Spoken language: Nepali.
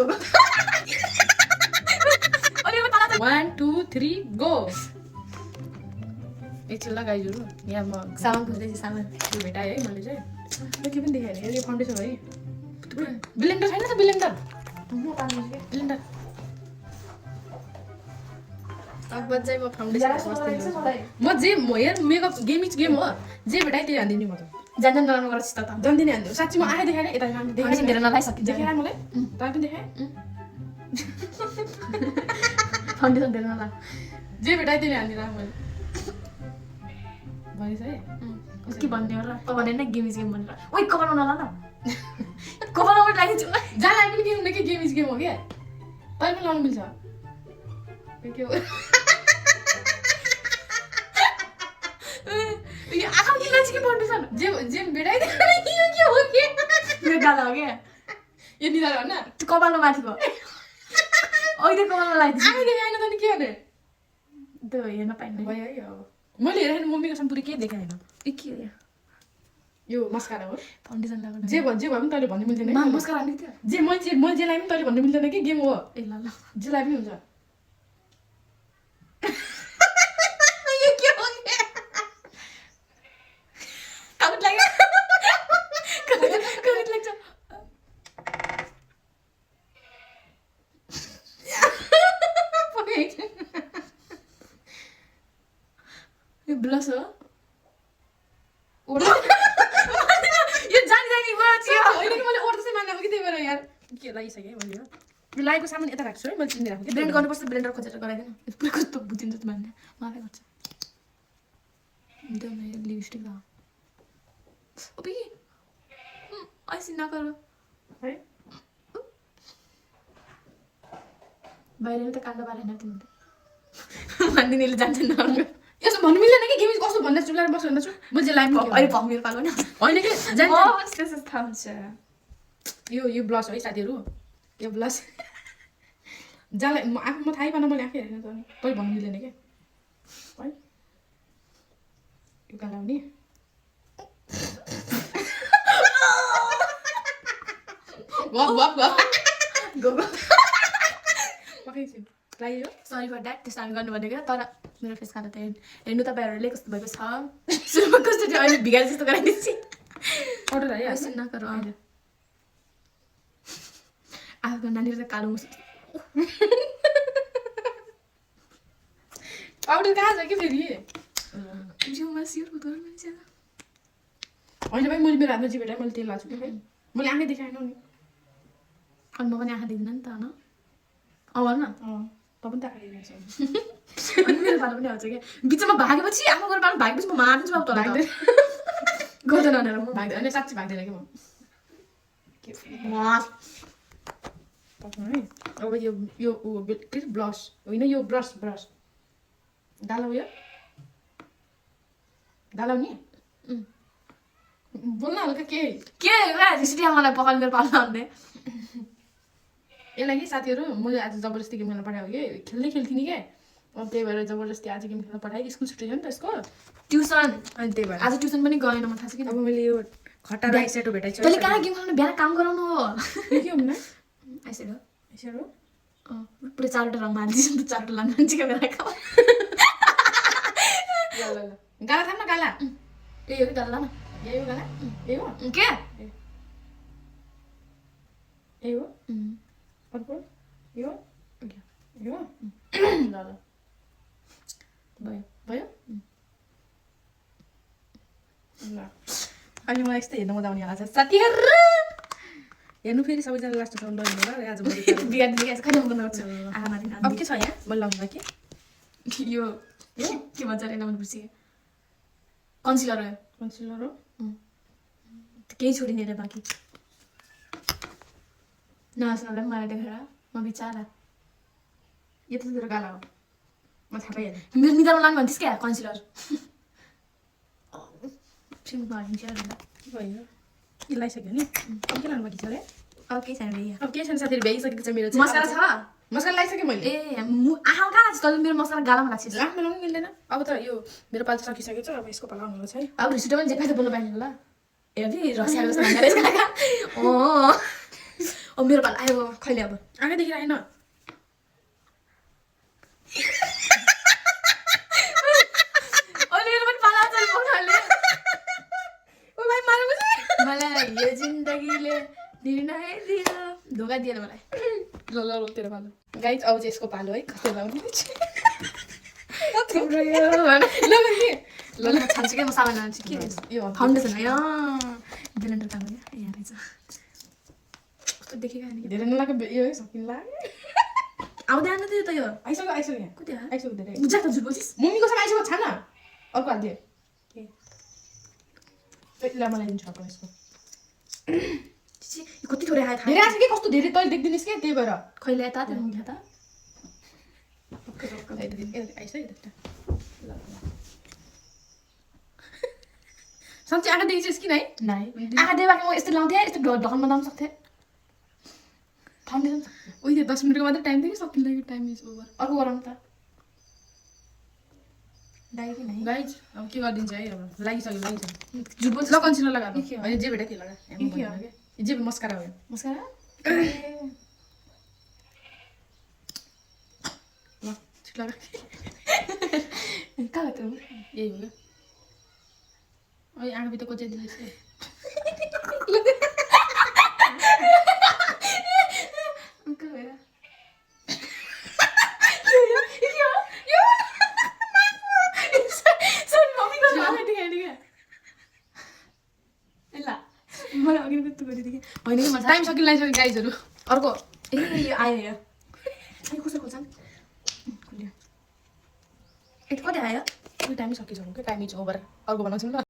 गो अरे म तल 1 2 3 गो एकछिन लगाइदिनु यहाँ म सामान खोज्दैछु सामान त्यो भेटाएँ है मैले चाहिँ के पनि देखाएँ यो फाउन्डेसन है ब्लेन्डर छैन त ब्लेन्डर ब्लेन्डर अब चाहिँ म फाउन्डेसन म जे हेर मेकअप गेम इज गेम हो जे भेटाएँ त्यही हानिदिने म त जान नराम्रो गर्छ त जान्दिनँ हान्दिनु साँच्ची म आएँ देखाएँ यता फाउन्डेसन धेरै नलाइसकिन्छ देखाएँ मलाई तँ पनि देखाएँ फाउन्डेसन धेरै नला जे भेटाएँ त्यही हानिदिनु मैले भनिस् है के भन्ने हो र त भने न गेम इज गेम भनेर ओइ कपाल नला न कपाल पनि लागिदिन्छु जहाँलाई पनि गेम के गेम इज गेम हो क्या तैँले पनि लाउनु मिल्छ के हो आँखा किन चाहिँ के फाउन्डेसन जे जे भेटाइदियो यो के हो के मेरो गाला हो क्या यो निधार भन्न त्यो कपालमा माथिको ओइ त्यो कपालमा लगाइदिन्छु आमै देखाएन त नि के गर्ने त्यो हेर्न पाइन्न भयो है अब मैले हेरेँ मम्मीको सम्पुरी केही देखाएन ए के हो यो मस्कारा हो फाउन्डेसन लगाउनु जे भए पनि तैँले भन्नु मिल्दैन है मस्कारा हाल्ने थियो जे मैले जेलाई पनि तैँले भन्नु मिल्दैन कि गेम हो ए ल ल जेलाई पनि हुन्छ यो के हो काउट लाग्यो काउट लाग्छ यो ब्लस हो यो जानी जानी भयो होइन कि मैले ओर्दै चाहिँ मानेको कि त्यही भएर यार के लगाइसकेँ मैले हो यो लागेको सामान यता राख्छु है मैले चिन्ने राखेँ ब्लेन्ड गर्नुपर्छ ब्लेन्डर खोजेर गराइदिनु पुरै कस्तो बुझिन्छ त मान्ने माफै गर्छ एकदम लिपस्टिक लगाऊ ओपी ऐसे नगरौ है बाहिर त काण्ड बारेन तिमीले मान्दिनेले जान्छ नर्नु यसो भन्नु मिल्दैन कि गेम कस्तो भन्दा चुलाएर बस्नु भन्दा छु म जेलाई पनि अहिले भमेर पालो नि होइन कि जान्छ त्यस्तो थाहा हुन्छ यो ब्लस है साथीहरू यो ब्लस जसलाई म आफू म थाहै पाएन मैले आफै हेरेन त तैँले भन्नु मिल्दैन क्या है यो गालाउने लाग्यो सरी फर द्याट त्यस्तो हामी गर्नु भनेको तर मेरो फेस खाँदा त हेर्नु तपाईँहरूले कस्तो भएको छ सुरुमा कस्तो थियो अहिले भिगारी जस्तो गराइदिन्छु अर्डर है ऐसे नगरौ आफूको नानीहरू त कालो मुसु पाउडर कहाँ छ कि फेरि जिउमा सियर गर्नु मान्छे होइन भाइ मैले मेरो हातमा जे भेटाएँ मैले तेल लाग्छु कि भाइ मैले आँखै देखाएन नि अनि म पनि आँखा देख्दिनँ नि त होइन भन न त पनि त आँखा देखाएको अनि मेरो पालो पनि आउँछ क्या बिचमा भागेपछि आफ्नो घर पालो भागेपछि म मारिदिन्छु बाबु तल गर्दैन भनेर म भाग्दैन होइन साँच्ची भाग्दैन कि म है अब यो के अरे ब्लस होइन यो ब्रस डालो यो डालो नि बोल्न हल्का के रिसिटी मलाई पकाउने मेरो पालो भन्ने यसलाई कि साथीहरू मैले आज जबरजस्ती गेम खेल्न पठाएको कि खेल्थेँ नि क्या अब त्यही भएर जबरजस्ती आज गेम खेल्न पठाएँ स्कुल छुट्टी छ नि त यसको ट्युसन अनि त्यही भएर आज ट्युसन पनि गएन म थाहा छ किन अब मैले यो खट्टा र आइसेटो भेटाइछु तैँले कहाँ गेम खेल्नु बिहान काम गराउनु हो के हुन्न आइसेटो आइसेटो पुरै 4वटा रङ मान्छे नि त 4वटा लानु मान्छे क्यामेरा खाऊ ल गाला थाम न गाला त्यही हो कि गाला न यही हो गाला यही हो के यही हो अर्को यो यो ल भयो भयो ल अहिले मलाई यस्तै हेर्नु मजा आउने होला साथीहरू हेर्नु फेरि सबैजना लास्टसम्म डर होला आज बिगार दिएको खै म गर्छु अब के छ यहाँ मैले लाउँदा के यो के भन्छ अरे नाम बिर्से कन्सिलर हो कन्सिलर हो केही छोडिने रे बाँकी नहाँस्नुलाई मलाई देखेर म बिचारा यो त तेरो गाला हो म थाहा पाइहालेँ मेरो निधारमा लानु भन्थिस् क्या कन्सिलर सिम्पल हालिन्छ के भयो के लगाइसक्यो नि अब के लानु बाँकी छ अरे अब केही छैन भैया अब केही छैन साथीहरू भ्याइसकेको छ मेरो मसला छ मसला लगाइसकेँ मैले ए आँखा कहाँ लाग्छ तैँले मेरो मसला गालामा लाग्छ लाख्न लाउनु मिल्दैन अब त यो मेरो पाल सकिसकेको छ अब यसको पाला आउनु छ है अब रिसिटो पनि जे पाइन्छ बोल्नु पाइन्छ होला ए रसिया जस्तो अब मेरो पाला आयो खैले अब आँखा देखेर आएन अहिले मेरो पनि पाला आउँछ पखाले ओ भाइ मारेपछि मलाई यो जिन्दगीले निर्णय दियो धोका दिएन मलाई ल ल ल तेरो पालो गाइज अब चाहिँ यसको पालो है कस्तो लाउने तिम्रो यो भन। ल ल के ल ल छान्छु क्या म सामान लान्छु के यो फाउन्डेसन हो ब्लेन्डर काम हो यहाँ रहेछ कस्तो देखेको नि धेरै नलाग्यो यो है सकिन्ला आउँदै आउनु त्यो त यो आइसक्यो आइसक्यो यहाँ कति हो आइसक्यो धेरै बुझा त झुट बोलिस् मम्मीको सँग आइसक्यो छान अर्को हालिदिए ल मलाई दिन्छु अर्को यसको छिछि, यो कति थोरै आयो थाहा धेरै आएको छ कि कस्तो धेरै तैँले देख्दिनस् क्या त्यही भएर खैले आयो त त्यो मुख्य त आइसक्यो सन्चै आँखा देखिस् किन है नाइ आँखा देवाको म यस्तो लाउँथेँ यस्तो ढलमा लाउन सक्थेँ फाउन्डेसन उहिले 10 मिनटको मात्रै टाइम थियो कि सकिन लाग्यो टाइम इज ओभर अर्को गरौँ त डाइ कि नाइ गाइज अब के गरिदिन्छ है अब लागिसक्यो झुट बोल्छ ल कन्सिलर लगा अब के हो? होइन जे भेट्यो त्यो लगा के हो? जे मस्कारा हो यो। मस्कारा ल छिट लगा कहाँ गयो यही हो क्या अहिले आँखा भित्र कोच्याइदिँदैछ कहाँ गयो मलाई अघि त्यस्तो गरिदिएँ होइन कि मलाई टाइम सकिन लागिसक्यो गाइजहरू अर्को ए यो आयो यो कसरी खोल्छन् खुल्यो ए कति आयो टाइमै सकिसक्यो क्या टाइम इज ओभर अर्को बनाउँछौँ ल